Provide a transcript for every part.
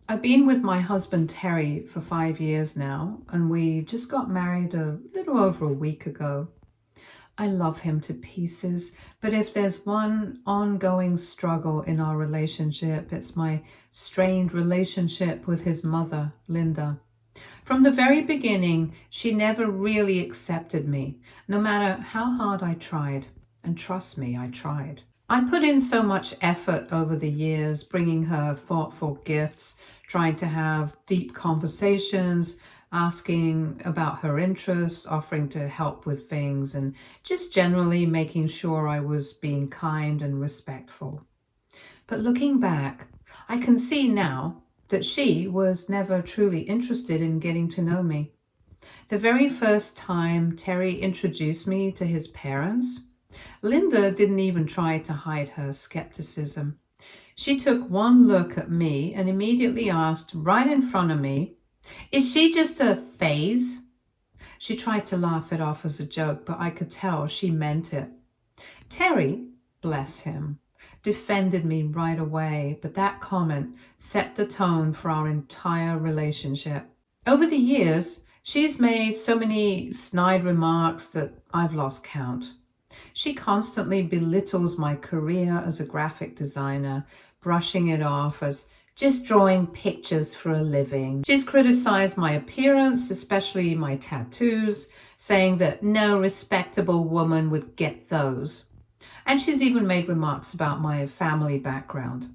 I've been with my husband Terry for 5 years now, and we just got married a little over a week ago. I love him to pieces, but if there's one ongoing struggle in our relationship, it's my strained relationship with his mother, Linda. From the very beginning, she never really accepted me, no matter how hard I tried. And trust me, I tried. I put in so much effort over the years, bringing her thoughtful gifts, trying to have deep conversations, asking about her interests, offering to help with things, and just generally making sure I was being kind and respectful. But looking back, I can see now that she was never truly interested in getting to know me. The very first time Terry introduced me to his parents, Linda didn't even try to hide her skepticism. She took one look at me and immediately asked, right in front of me, "Is she just a phase?" She tried to laugh it off as a joke, but I could tell she meant it. Terry, bless him, defended me right away, but that comment set the tone for our entire relationship. Over the years, she's made so many snide remarks that I've lost count. She constantly belittles my career as a graphic designer, brushing it off as just drawing pictures for a living. She's criticized my appearance, especially my tattoos, saying that no respectable woman would get those. And she's even made remarks about my family background.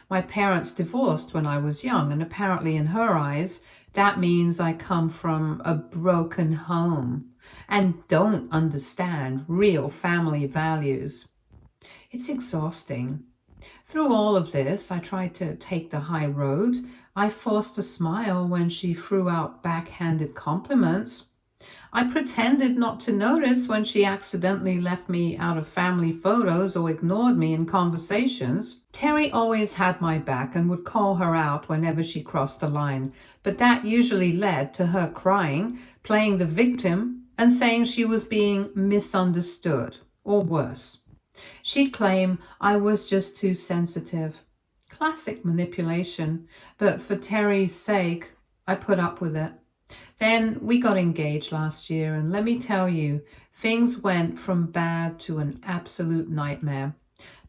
My parents divorced when I was young, and apparently in her eyes, that means I come from a broken home and don't understand real family values. It's exhausting. Through all of this, I tried to take the high road. I forced a smile when she threw out backhanded compliments. I pretended not to notice when she accidentally left me out of family photos or ignored me in conversations. Terry always had my back and would call her out whenever she crossed the line, but that usually led to her crying, playing the victim, and saying she was being misunderstood, or worse. She'd claim I was just too sensitive. Classic manipulation, but for Terry's sake, I put up with it. Then we got engaged last year, and let me tell you, things went from bad to an absolute nightmare.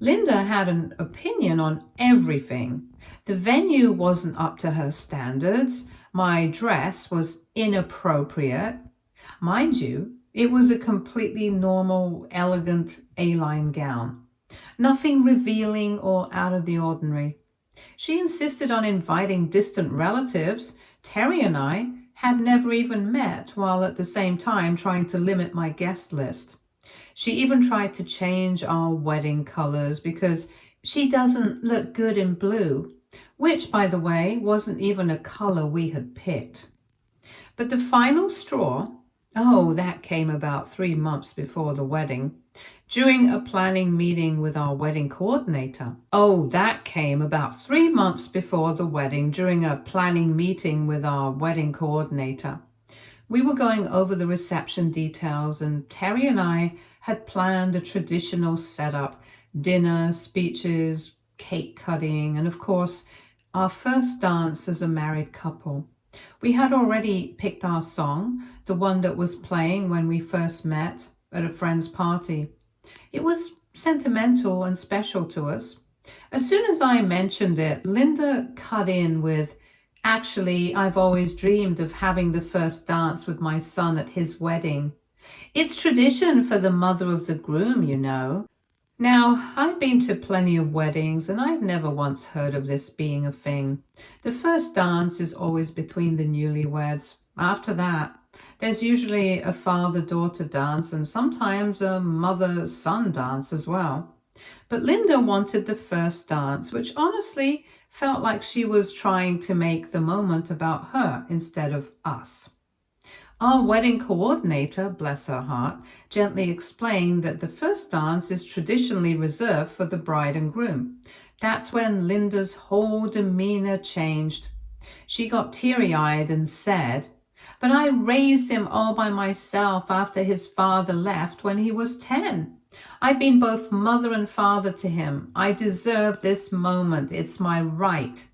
Linda had an opinion on everything. The venue wasn't up to her standards. My dress was inappropriate. Mind you, it was a completely normal, elegant A-line gown. Nothing revealing or out of the ordinary. She insisted on inviting distant relatives. Terry and I had never even met, while at the same time trying to limit my guest list. She even tried to change our wedding colors because she doesn't look good in blue, which, by the way, wasn't even a color we had picked. But the final straw, that came about 3 months before the wedding, during a planning meeting with our wedding coordinator. That came about 3 months before the wedding during a planning meeting with our wedding coordinator. We were going over the reception details, and Terry and I had planned a traditional setup: dinner, speeches, cake cutting, and of course, our first dance as a married couple. We had already picked our song, the one that was playing when we first met at a friend's party. It was sentimental and special to us. As soon as I mentioned it, Linda cut in with, "Actually, I've always dreamed of having the first dance with my son at his wedding. It's tradition for the mother of the groom, you know." Now, I've been to plenty of weddings, and I've never once heard of this being a thing. The first dance is always between the newlyweds. After that, there's usually a father-daughter dance and sometimes a mother-son dance as well. But Linda wanted the first dance, which honestly felt like she was trying to make the moment about her instead of us. Our wedding coordinator, bless her heart, gently explained that the first dance is traditionally reserved for the bride and groom. That's when Linda's whole demeanor changed. She got teary-eyed and said, "But I raised him all by myself after his father left when he was 10. I've been both mother and father to him. I deserve this moment. It's my right."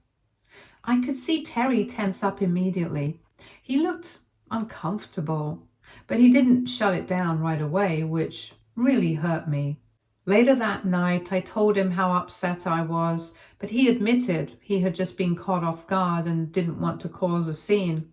I could see Terry tense up immediately. He looked uncomfortable, but he didn't shut it down right away, which really hurt me. Later that night, I told him how upset I was, but he admitted he had just been caught off guard and didn't want to cause a scene.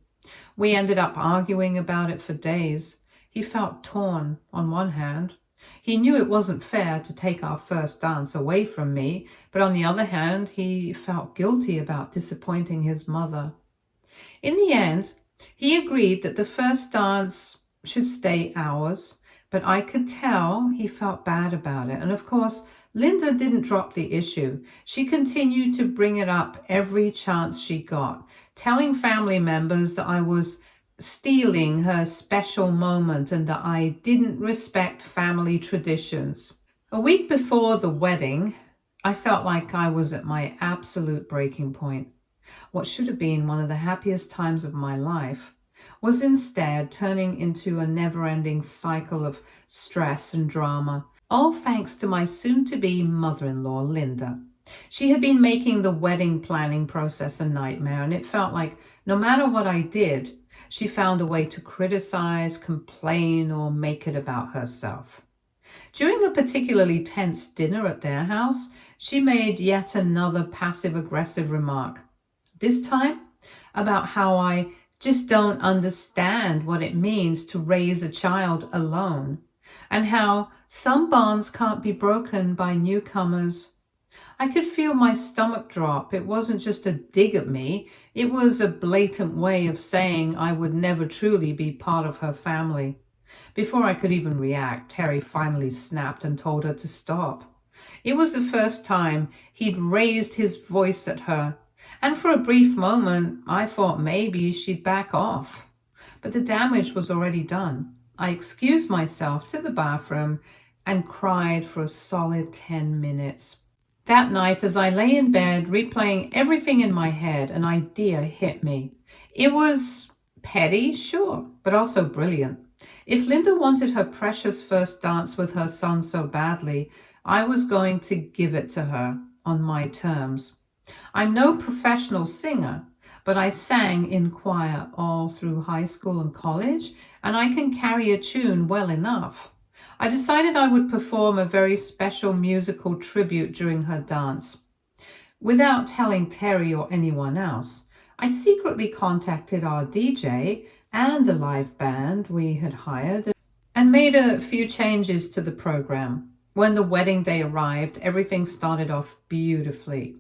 We ended up arguing about it for days. He felt torn on one hand. He knew it wasn't fair to take our first dance away from me, but on the other hand, he felt guilty about disappointing his mother. In the end, he agreed that the first dance should stay ours, but I could tell he felt bad about it. And of course, Linda didn't drop the issue. She continued to bring it up every chance she got, telling family members that I was stealing her special moment and that I didn't respect family traditions. A week before the wedding, I felt like I was at my absolute breaking point. What should have been one of the happiest times of my life was instead turning into a never-ending cycle of stress and drama, all thanks to my soon-to-be mother-in-law, Linda. She had been making the wedding planning process a nightmare, and it felt like no matter what I did, she found a way to criticize, complain, or make it about herself. During a particularly tense dinner at their house, she made yet another passive-aggressive remark. This time, about how I just don't understand what it means to raise a child alone, and how some bonds can't be broken by newcomers. I could feel my stomach drop. It wasn't just a dig at me, it was a blatant way of saying I would never truly be part of her family. Before I could even react, Terry finally snapped and told her to stop. It was the first time he'd raised his voice at her, and for a brief moment I thought maybe she'd back off. But the damage was already done. I excused myself to the bathroom and cried for a solid 10 minutes. That night, as I lay in bed replaying everything in my head, an idea hit me. It was petty, sure, but also brilliant. If Linda wanted her precious first dance with her son so badly, I was going to give it to her on my terms. I'm no professional singer, but I sang in choir all through high school and college, and I can carry a tune well enough. I decided I would perform a very special musical tribute during her dance. Without telling Terry or anyone else, I secretly contacted our DJ and the live band we had hired and made a few changes to the program. When the wedding day arrived, everything started off beautifully.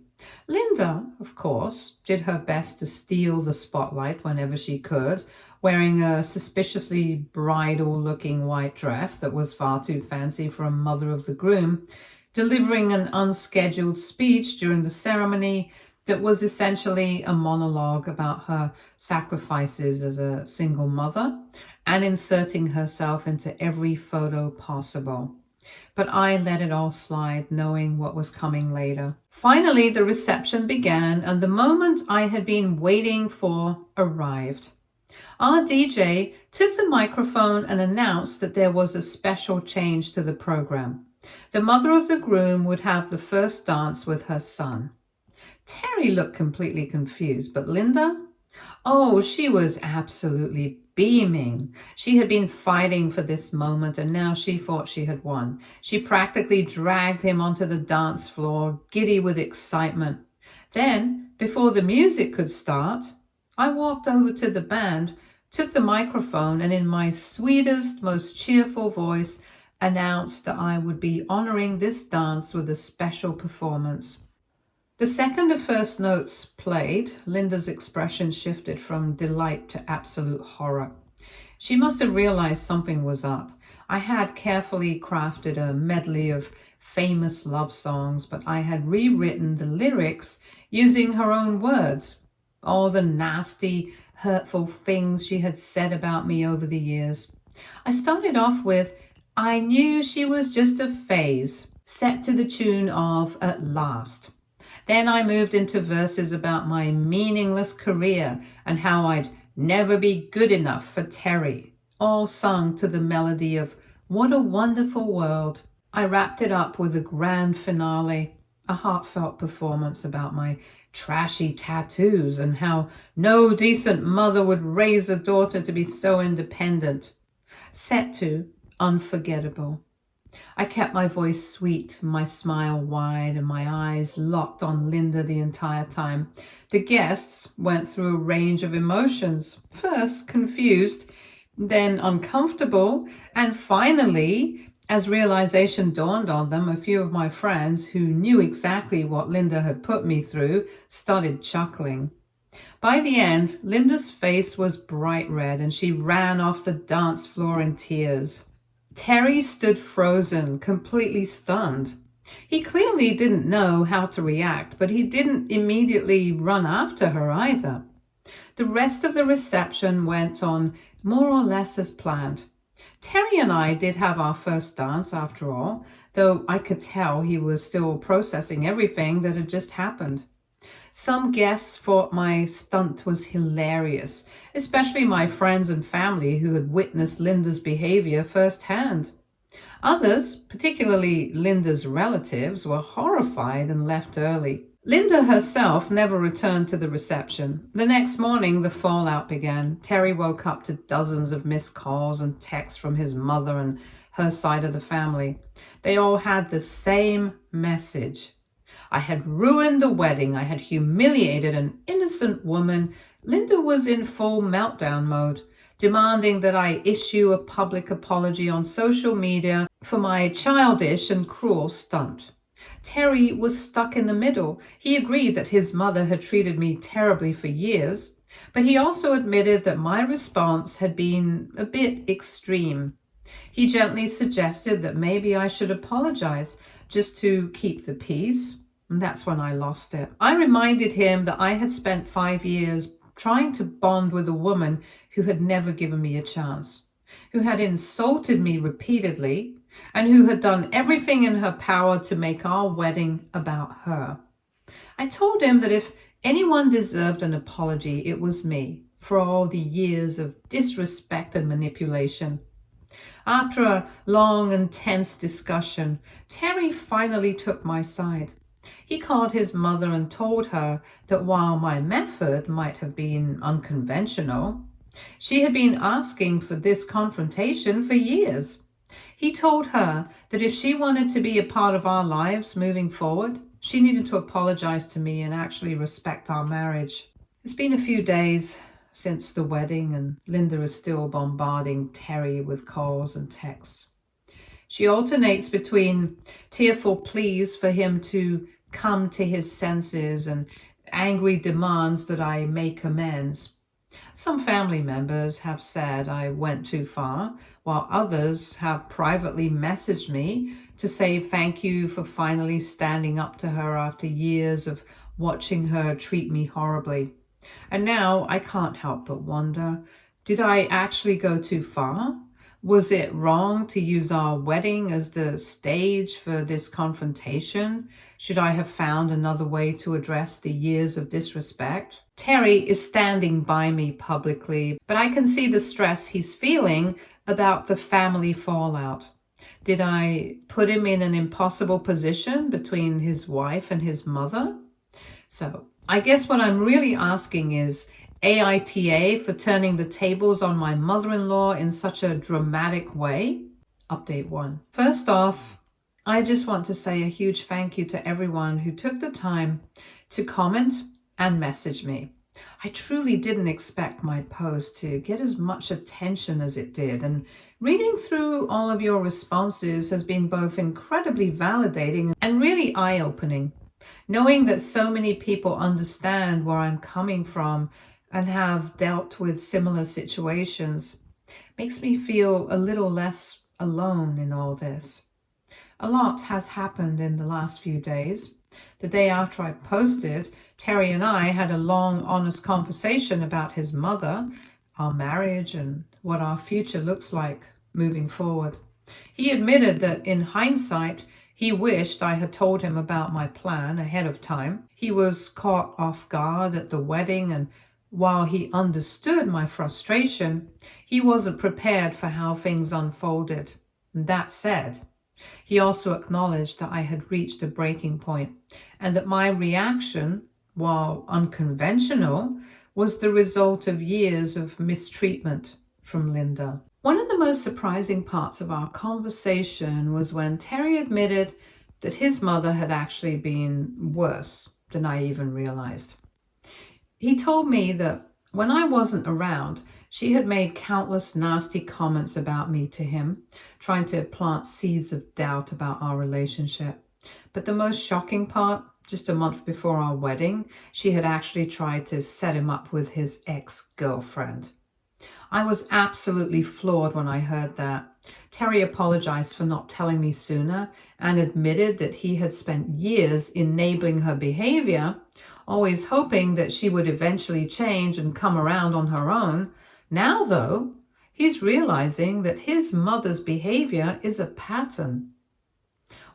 Linda, of course, did her best to steal the spotlight whenever she could, wearing a suspiciously bridal-looking white dress that was far too fancy for a mother of the groom, delivering an unscheduled speech during the ceremony that was essentially a monologue about her sacrifices as a single mother, and inserting herself into every photo possible. But I let it all slide, knowing what was coming later. Finally, the reception began, and the moment I had been waiting for arrived. Our DJ took the microphone and announced that there was a special change to the program. The mother of the groom would have the first dance with her son. Terry looked completely confused, but Linda? Oh, she was absolutely beaming. She had been fighting for this moment, and now she thought she had won. She practically dragged him onto the dance floor, giddy with excitement. Then, before the music could start, I walked over to the band, took the microphone, and in my sweetest, most cheerful voice, announced that I would be honoring this dance with a special performance. The second the first notes played, Linda's expression shifted from delight to absolute horror. She must have realized something was up. I had carefully crafted a medley of famous love songs, but I had rewritten the lyrics using her own words. All the nasty, hurtful things she had said about me over the years. I started off with, I knew she was just a phase, set to the tune of At Last. Then I moved into verses about my meaningless career and how I'd never be good enough for Terry, all sung to the melody of What a Wonderful World. I wrapped it up with a grand finale, a heartfelt performance about my trashy tattoos and how no decent mother would raise a daughter to be so independent. Set to unforgettable. I kept my voice sweet, my smile wide, and my eyes locked on Linda the entire time. The guests went through a range of emotions. First, confused, then uncomfortable, and finally, as realization dawned on them, a few of my friends who knew exactly what Linda had put me through started chuckling. By the end, Linda's face was bright red and she ran off the dance floor in tears. Terry stood frozen, completely stunned. He clearly didn't know how to react, but he didn't immediately run after her either. The rest of the reception went on more or less as planned. Terry and I did have our first dance after all, though I could tell he was still processing everything that had just happened. Some guests thought my stunt was hilarious, especially my friends and family who had witnessed Linda's behavior firsthand. Others, particularly Linda's relatives, were horrified and left early. Linda herself never returned to the reception. The next morning, the fallout began. Terry woke up to dozens of missed calls and texts from his mother and her side of the family. They all had the same message. I had ruined the wedding. I had humiliated an innocent woman. Linda was in full meltdown mode, demanding that I issue a public apology on social media for my childish and cruel stunt. Terry was stuck in the middle. He agreed that his mother had treated me terribly for years, but he also admitted that my response had been a bit extreme. He gently suggested that maybe I should apologize just to keep the peace. And that's when I lost it. I reminded him that I had spent 5 years trying to bond with a woman who had never given me a chance, who had insulted me repeatedly, and who had done everything in her power to make our wedding about her. I told him that if anyone deserved an apology, it was me, for all the years of disrespect and manipulation. After a long and tense discussion, Terry finally took my side. He called his mother and told her that while my method might have been unconventional, she had been asking for this confrontation for years. He told her that if she wanted to be a part of our lives moving forward, she needed to apologize to me and actually respect our marriage. It's been a few days since the wedding, and Linda is still bombarding Terry with calls and texts. She alternates between tearful pleas for him to come to his senses and angry demands that I make amends. Some family members have said I went too far, while others have privately messaged me to say thank you for finally standing up to her after years of watching her treat me horribly. And now I can't help but wonder, did I actually go too far? Was it wrong to use our wedding as the stage for this confrontation? Should I have found another way to address the years of disrespect? Terry is standing by me publicly, but I can see the stress he's feeling about the family fallout. Did I put him in an impossible position between his wife and his mother? So I guess what I'm really asking is, AITA for turning the tables on my mother-in-law in such a dramatic way? Update 1. First off, I just want to say a huge thank you to everyone who took the time to comment and message me. I truly didn't expect my post to get as much attention as it did, and reading through all of your responses has been both incredibly validating and really eye-opening. Knowing that so many people understand where I'm coming from and have dealt with similar situations makes me feel a little less alone in all this. A lot has happened in the last few days. The day after I posted, Terry and I had a long, honest conversation about his mother, our marriage, and what our future looks like moving forward. He admitted that in hindsight, he wished I had told him about my plan ahead of time. He was caught off guard at the wedding, and while he understood my frustration, he wasn't prepared for how things unfolded. That said, he also acknowledged that I had reached a breaking point and that my reaction while unconventional, was the result of years of mistreatment from Linda. One of the most surprising parts of our conversation was when Terry admitted that his mother had actually been worse than I even realized. He told me that when I wasn't around, she had made countless nasty comments about me to him, trying to plant seeds of doubt about our relationship. But the most shocking part, just a month before our wedding, she had actually tried to set him up with his ex-girlfriend. I was absolutely floored when I heard that. Terry apologized for not telling me sooner and admitted that he had spent years enabling her behavior, always hoping that she would eventually change and come around on her own. Now, though, he's realizing that his mother's behavior is a pattern,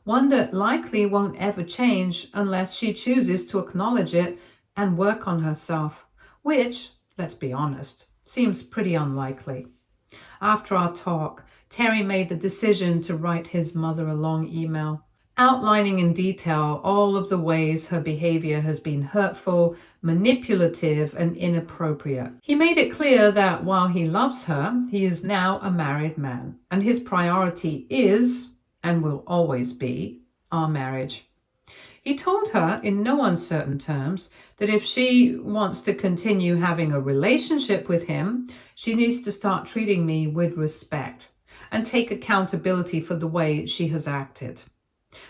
one that likely won't ever change unless she chooses to acknowledge it and work on herself, which, let's be honest, seems pretty unlikely. After our talk, Terry made the decision to write his mother a long email, outlining in detail all of the ways her behavior has been hurtful, manipulative, and inappropriate. He made it clear that while he loves her, he is now a married man, and his priority is, and will always be, our marriage. He told her in no uncertain terms that if she wants to continue having a relationship with him, she needs to start treating me with respect and take accountability for the way she has acted.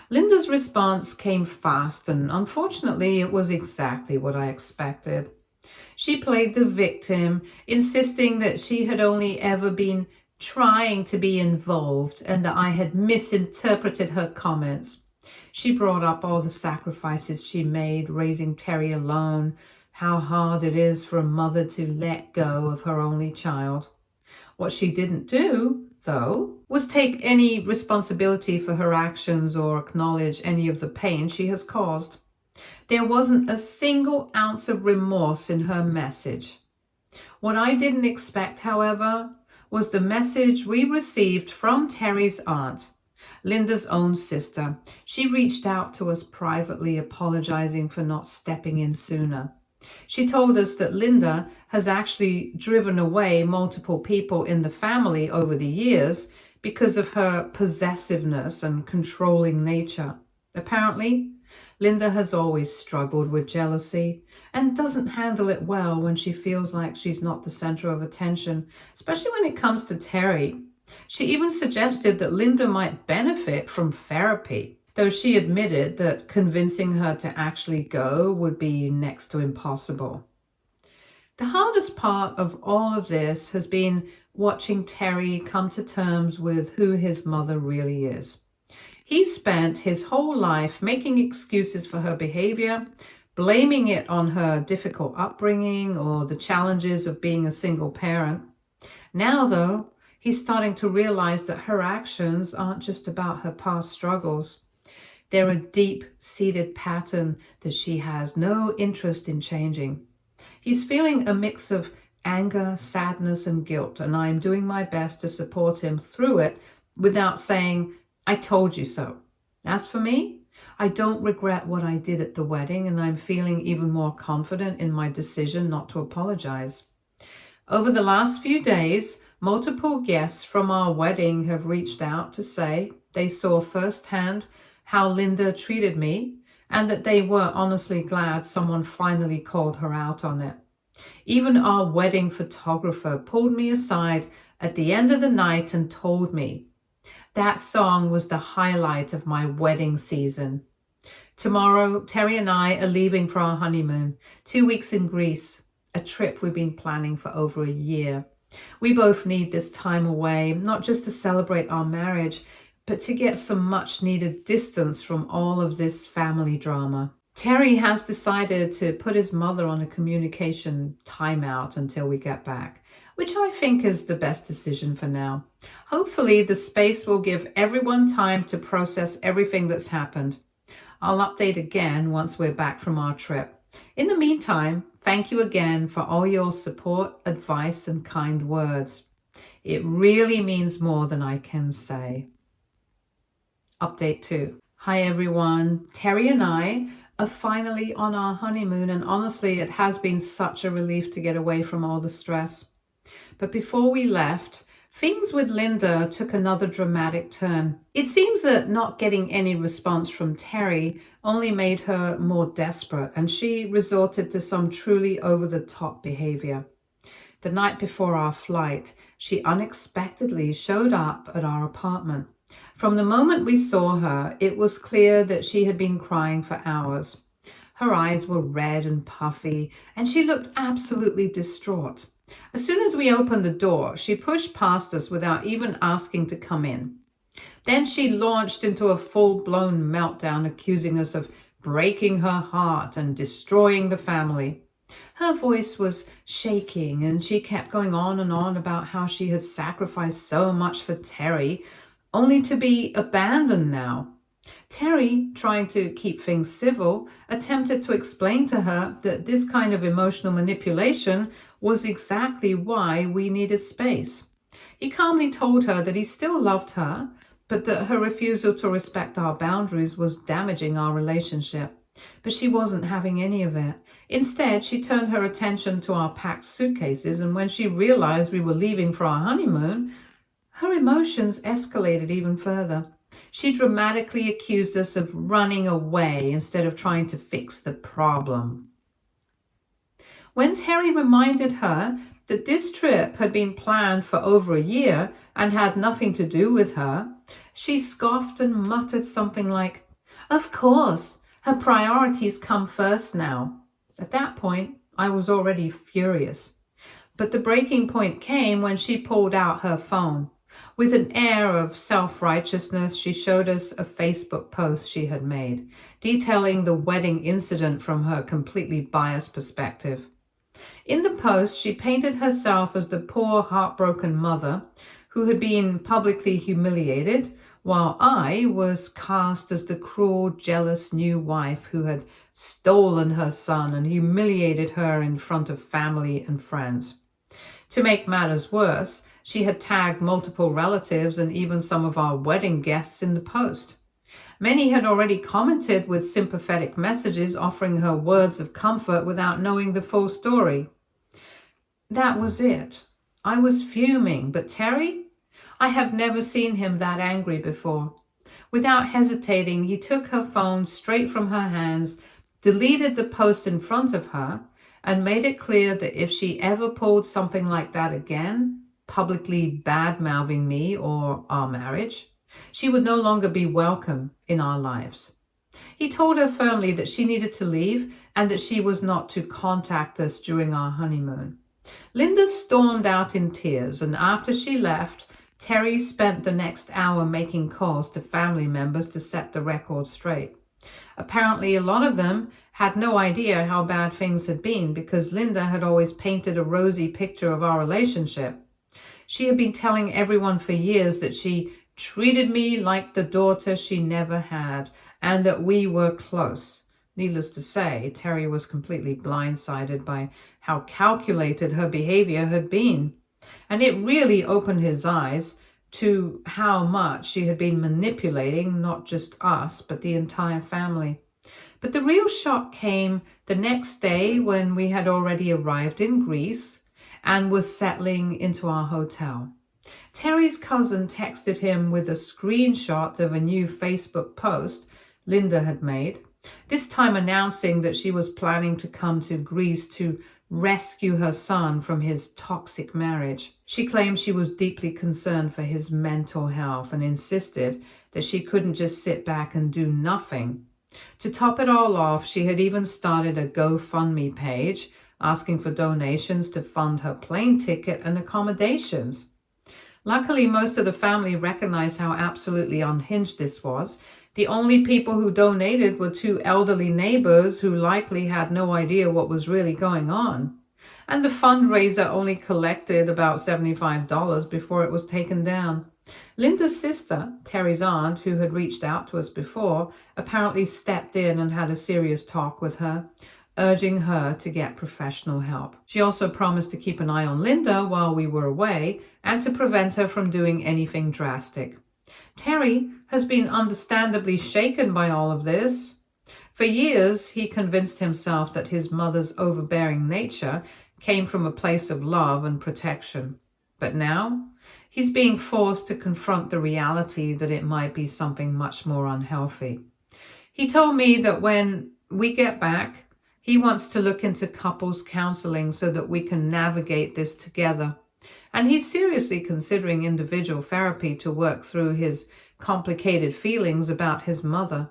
Linda's response came fast, and unfortunately, it was exactly what I expected. She played the victim, insisting that she had only ever been trying to be involved and that I had misinterpreted her comments. She brought up all the sacrifices she made raising Terry alone, how hard it is for a mother to let go of her only child. What she didn't do, though, was take any responsibility for her actions or acknowledge any of the pain she has caused. There wasn't a single ounce of remorse in her message. What I didn't expect, however, was the message we received from Terry's aunt, Linda's own sister. She reached out to us privately, apologizing for not stepping in sooner. She told us that Linda has actually driven away multiple people in the family over the years because of her possessiveness and controlling nature. Apparently, Linda has always struggled with jealousy and doesn't handle it well when she feels like she's not the center of attention, especially when it comes to Terry. She even suggested that Linda might benefit from therapy, though she admitted that convincing her to actually go would be next to impossible. The hardest part of all of this has been watching Terry come to terms with who his mother really is. He spent his whole life making excuses for her behavior, blaming it on her difficult upbringing or the challenges of being a single parent. Now, though, he's starting to realize that her actions aren't just about her past struggles. They're a deep-seated pattern that she has no interest in changing. He's feeling a mix of anger, sadness, and guilt, and I'm doing my best to support him through it without saying, "I told you so." As for me, I don't regret what I did at the wedding, and I'm feeling even more confident in my decision not to apologize. Over the last few days, multiple guests from our wedding have reached out to say they saw firsthand how Linda treated me and that they were honestly glad someone finally called her out on it. Even our wedding photographer pulled me aside at the end of the night and told me that song was the highlight of my wedding season. Tomorrow, Terry and I are leaving for our honeymoon, 2 weeks in Greece, a trip we've been planning for over a year. We both need this time away, not just to celebrate our marriage, but to get some much needed distance from all of this family drama. Terry has decided to put his mother on a communication timeout until we get back, which I think is the best decision for now. Hopefully, the space will give everyone time to process everything that's happened. I'll update again once we're back from our trip. In the meantime, thank you again for all your support, advice, and kind words. It really means more than I can say. Update 2. Hi everyone. Terry and I are finally on our honeymoon, and honestly, it has been such a relief to get away from all the stress. But before we left, things with Linda took another dramatic turn. It seems that not getting any response from Terry only made her more desperate, and she resorted to some truly over-the-top behavior. The night before our flight, she unexpectedly showed up at our apartment. From the moment we saw her, it was clear that she had been crying for hours. Her eyes were red and puffy, and she looked absolutely distraught. As soon as we opened the door, she pushed past us without even asking to come in. Then she launched into a full-blown meltdown, accusing us of breaking her heart and destroying the family. Her voice was shaking, and she kept going on and on about how she had sacrificed so much for Terry, only to be abandoned now. Terry, trying to keep things civil, attempted to explain to her that this kind of emotional manipulation was exactly why we needed space. He calmly told her that he still loved her, but that her refusal to respect our boundaries was damaging our relationship. But she wasn't having any of it. Instead, she turned her attention to our packed suitcases, and when she realized we were leaving for our honeymoon, her emotions escalated even further. She dramatically accused us of running away instead of trying to fix the problem. When Terry reminded her that this trip had been planned for over a year and had nothing to do with her, she scoffed and muttered something like, "Of course, her priorities come first now." At that point, I was already furious. But the breaking point came when she pulled out her phone. With an air of self-righteousness, she showed us a Facebook post she had made, detailing the wedding incident from her completely biased perspective. In the post, she painted herself as the poor, heartbroken mother who had been publicly humiliated, while I was cast as the cruel, jealous new wife who had stolen her son and humiliated her in front of family and friends. To make matters worse, she had tagged multiple relatives and even some of our wedding guests in the post. Many had already commented with sympathetic messages offering her words of comfort without knowing the full story. That was it. I was fuming, but Terry? I have never seen him that angry before. Without hesitating, he took her phone straight from her hands, deleted the post in front of her, and made it clear that if she ever pulled something like that again, publicly bad-mouthing me or our marriage, she would no longer be welcome in our lives. He told her firmly that she needed to leave and that she was not to contact us during our honeymoon. Linda stormed out in tears, and after she left, Terry spent the next hour making calls to family members to set the record straight. Apparently, a lot of them had no idea how bad things had been because Linda had always painted a rosy picture of our relationship. She had been telling everyone for years that she treated me like the daughter she never had and that we were close. Needless to say, Terry was completely blindsided by how calculated her behavior had been. And it really opened his eyes to how much she had been manipulating not just us, but the entire family. But the real shock came the next day when we had already arrived in Greece and were settling into our hotel. Terry's cousin texted him with a screenshot of a new Facebook post Linda had made, this time announcing that she was planning to come to Greece to rescue her son from his toxic marriage. She claimed she was deeply concerned for his mental health and insisted that she couldn't just sit back and do nothing. To top it all off, she had even started a GoFundMe page asking for donations to fund her plane ticket and accommodations. Luckily, most of the family recognized how absolutely unhinged this was. The only people who donated were two elderly neighbors who likely had no idea what was really going on. And the fundraiser only collected about $75 before it was taken down. Linda's sister, Terry's aunt, who had reached out to us before, apparently stepped in and had a serious talk with her, urging her to get professional help. She also promised to keep an eye on Linda while we were away and to prevent her from doing anything drastic. Terry has been understandably shaken by all of this. For years, he convinced himself that his mother's overbearing nature came from a place of love and protection. But now, he's being forced to confront the reality that it might be something much more unhealthy. He told me that when we get back, he wants to look into couples counseling so that we can navigate this together. And he's seriously considering individual therapy to work through his complicated feelings about his mother.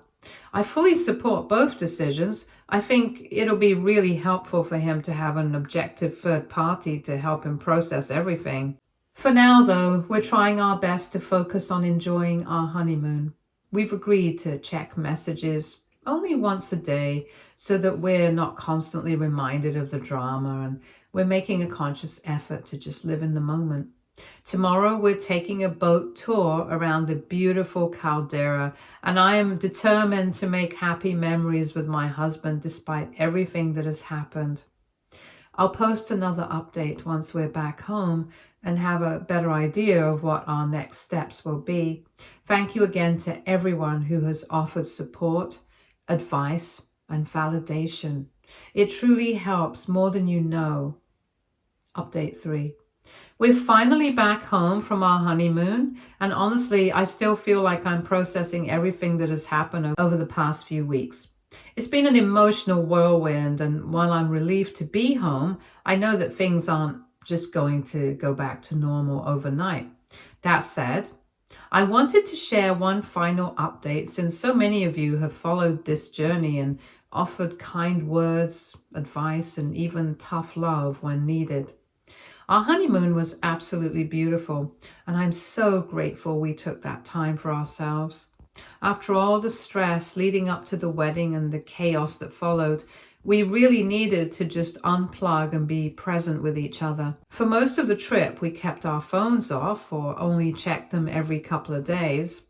I fully support both decisions. I think it'll be really helpful for him to have an objective third party to help him process everything. For now, though, we're trying our best to focus on enjoying our honeymoon. We've agreed to check messages only once a day so that we're not constantly reminded of the drama, and we're making a conscious effort to just live in the moment. Tomorrow we're taking a boat tour around the beautiful caldera, and I am determined to make happy memories with my husband despite everything that has happened. I'll post another update once we're back home and have a better idea of what our next steps will be. Thank you again to everyone who has offered support, advice, and validation. It truly helps more than you know. Update 3. We're finally back home from our honeymoon, and honestly, I still feel like I'm processing everything that has happened over the past few weeks. It's been an emotional whirlwind, and while I'm relieved to be home, I know that things aren't just going to go back to normal overnight. That said, I wanted to share one final update since so many of you have followed this journey and offered kind words, advice, and even tough love when needed. Our honeymoon was absolutely beautiful, and I'm so grateful we took that time for ourselves. After all the stress leading up to the wedding and the chaos that followed, we really needed to just unplug and be present with each other. For most of the trip, we kept our phones off or only checked them every couple of days.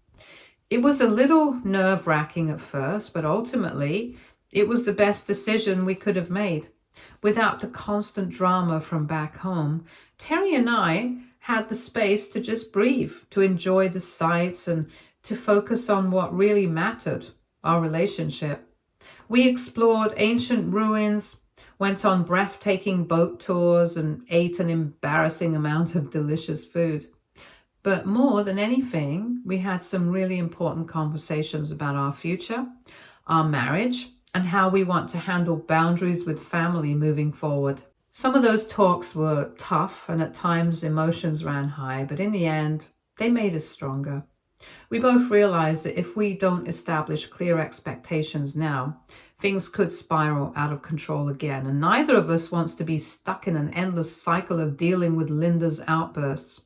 It was a little nerve-wracking at first, but ultimately, it was the best decision we could have made. Without the constant drama from back home, Terry and I had the space to just breathe, to enjoy the sights, and to focus on what really mattered, our relationship. We explored ancient ruins, went on breathtaking boat tours, and ate an embarrassing amount of delicious food. But more than anything, we had some really important conversations about our future, our marriage, and how we want to handle boundaries with family moving forward. Some of those talks were tough, and at times emotions ran high, but in the end, they made us stronger. We both realized that if we don't establish clear expectations now, things could spiral out of control again, and neither of us wants to be stuck in an endless cycle of dealing with Linda's outbursts.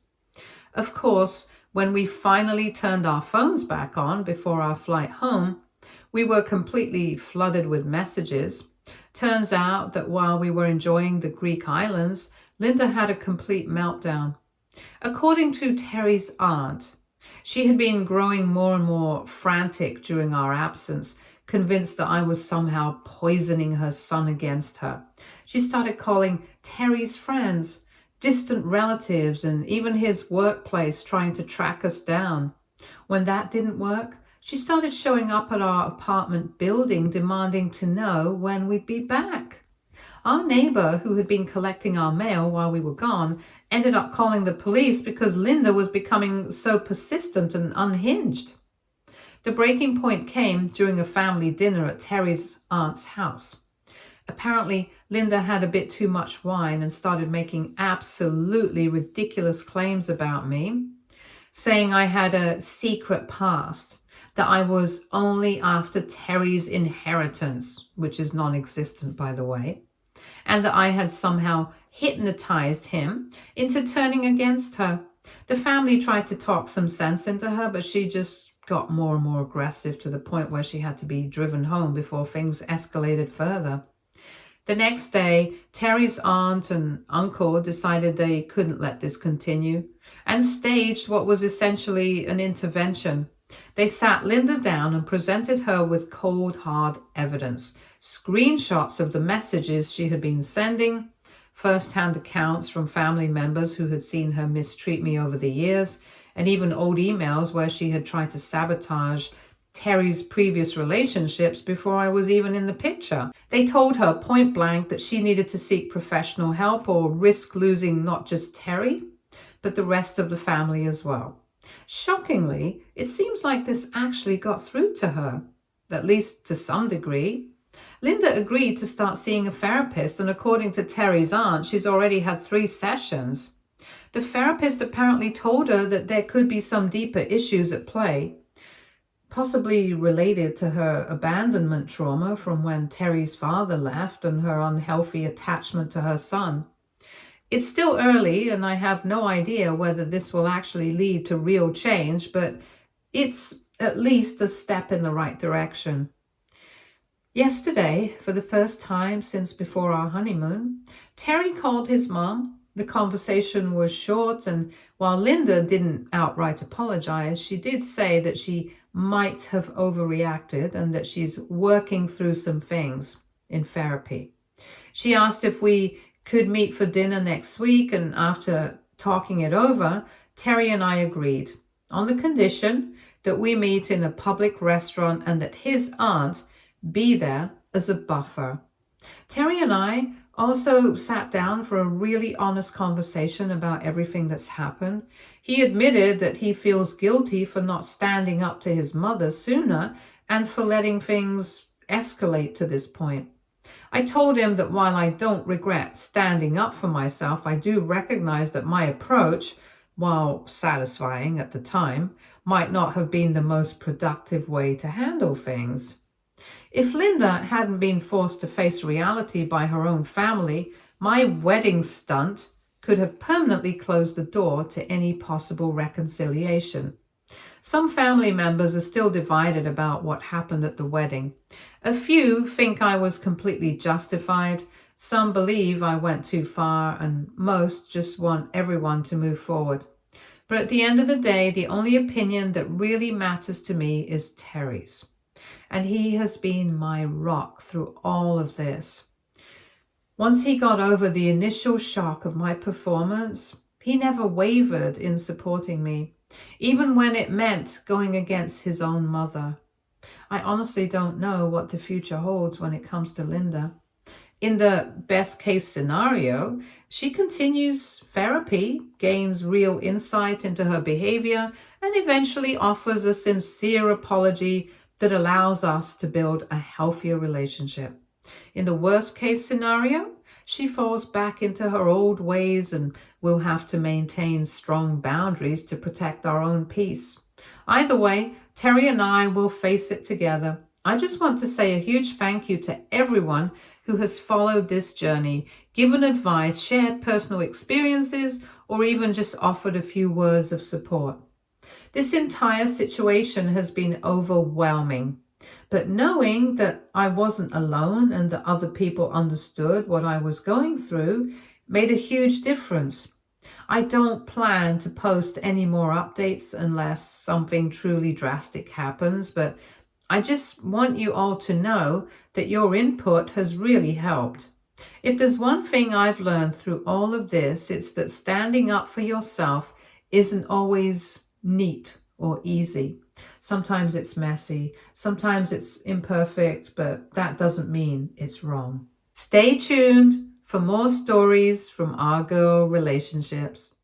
Of course, when we finally turned our phones back on before our flight home, we were completely flooded with messages. Turns out that while we were enjoying the Greek islands, Linda had a complete meltdown. According to Terry's aunt, she had been growing more and more frantic during our absence, convinced that I was somehow poisoning her son against her. She started calling Terry's friends, distant relatives, and even his workplace trying to track us down. When that didn't work, she started showing up at our apartment building, demanding to know when we'd be back. Our neighbor, who had been collecting our mail while we were gone, ended up calling the police because Linda was becoming so persistent and unhinged. The breaking point came during a family dinner at Terry's aunt's house. Apparently, Linda had a bit too much wine and started making absolutely ridiculous claims about me, saying I had a secret past, that I was only after Terry's inheritance, which is non-existent, by the way, and that I had somehow hypnotized him into turning against her. The family tried to talk some sense into her, but she just got more and more aggressive to the point where she had to be driven home before things escalated further. The next day, Terry's aunt and uncle decided they couldn't let this continue and staged what was essentially an intervention. They sat Linda down and presented her with cold, hard evidence, screenshots of the messages she had been sending, first-hand accounts from family members who had seen her mistreat me over the years, and even old emails where she had tried to sabotage Terry's previous relationships before I was even in the picture. They told her point blank that she needed to seek professional help or risk losing not just Terry, but the rest of the family as well. Shockingly, it seems like this actually got through to her, at least to some degree. Linda agreed to start seeing a therapist, and according to Terry's aunt, she's already had 3 sessions. The therapist apparently told her that there could be some deeper issues at play, possibly related to her abandonment trauma from when Terry's father left and her unhealthy attachment to her son. It's still early, and I have no idea whether this will actually lead to real change, but it's at least a step in the right direction. Yesterday, for the first time since before our honeymoon, Terry called his mom. The conversation was short, and while Linda didn't outright apologize, she did say that she might have overreacted and that she's working through some things in therapy. She asked if we could meet for dinner next week, and after talking it over, Terry and I agreed on the condition that we meet in a public restaurant and that his aunt be there as a buffer. Terry and I also sat down for a really honest conversation about everything that's happened. He admitted that he feels guilty for not standing up to his mother sooner and for letting things escalate to this point. I told him that while I don't regret standing up for myself, I do recognize that my approach, while satisfying at the time, might not have been the most productive way to handle things. If Linda hadn't been forced to face reality by her own family, my wedding stunt could have permanently closed the door to any possible reconciliation. Some family members are still divided about what happened at the wedding. A few think I was completely justified, some believe I went too far, and most just want everyone to move forward. But at the end of the day, the only opinion that really matters to me is Terry's. And he has been my rock through all of this. Once he got over the initial shock of my performance, he never wavered in supporting me, even when it meant going against his own mother. I honestly don't know what the future holds when it comes to Linda. In the best case scenario, she continues therapy, gains real insight into her behavior, and eventually offers a sincere apology that allows us to build a healthier relationship. In the worst case scenario, she falls back into her old ways and will have to maintain strong boundaries to protect our own peace. Either way, Terry and I will face it together. I just want to say a huge thank you to everyone who has followed this journey, given advice, shared personal experiences, or even just offered a few words of support. This entire situation has been overwhelming, but knowing that I wasn't alone and that other people understood what I was going through made a huge difference. I don't plan to post any more updates unless something truly drastic happens, but I just want you all to know that your input has really helped. If there's one thing I've learned through all of this, it's that standing up for yourself isn't always neat or easy. Sometimes it's messy, sometimes it's imperfect, but that doesn't mean it's wrong. Stay tuned for more stories from our girl relationships.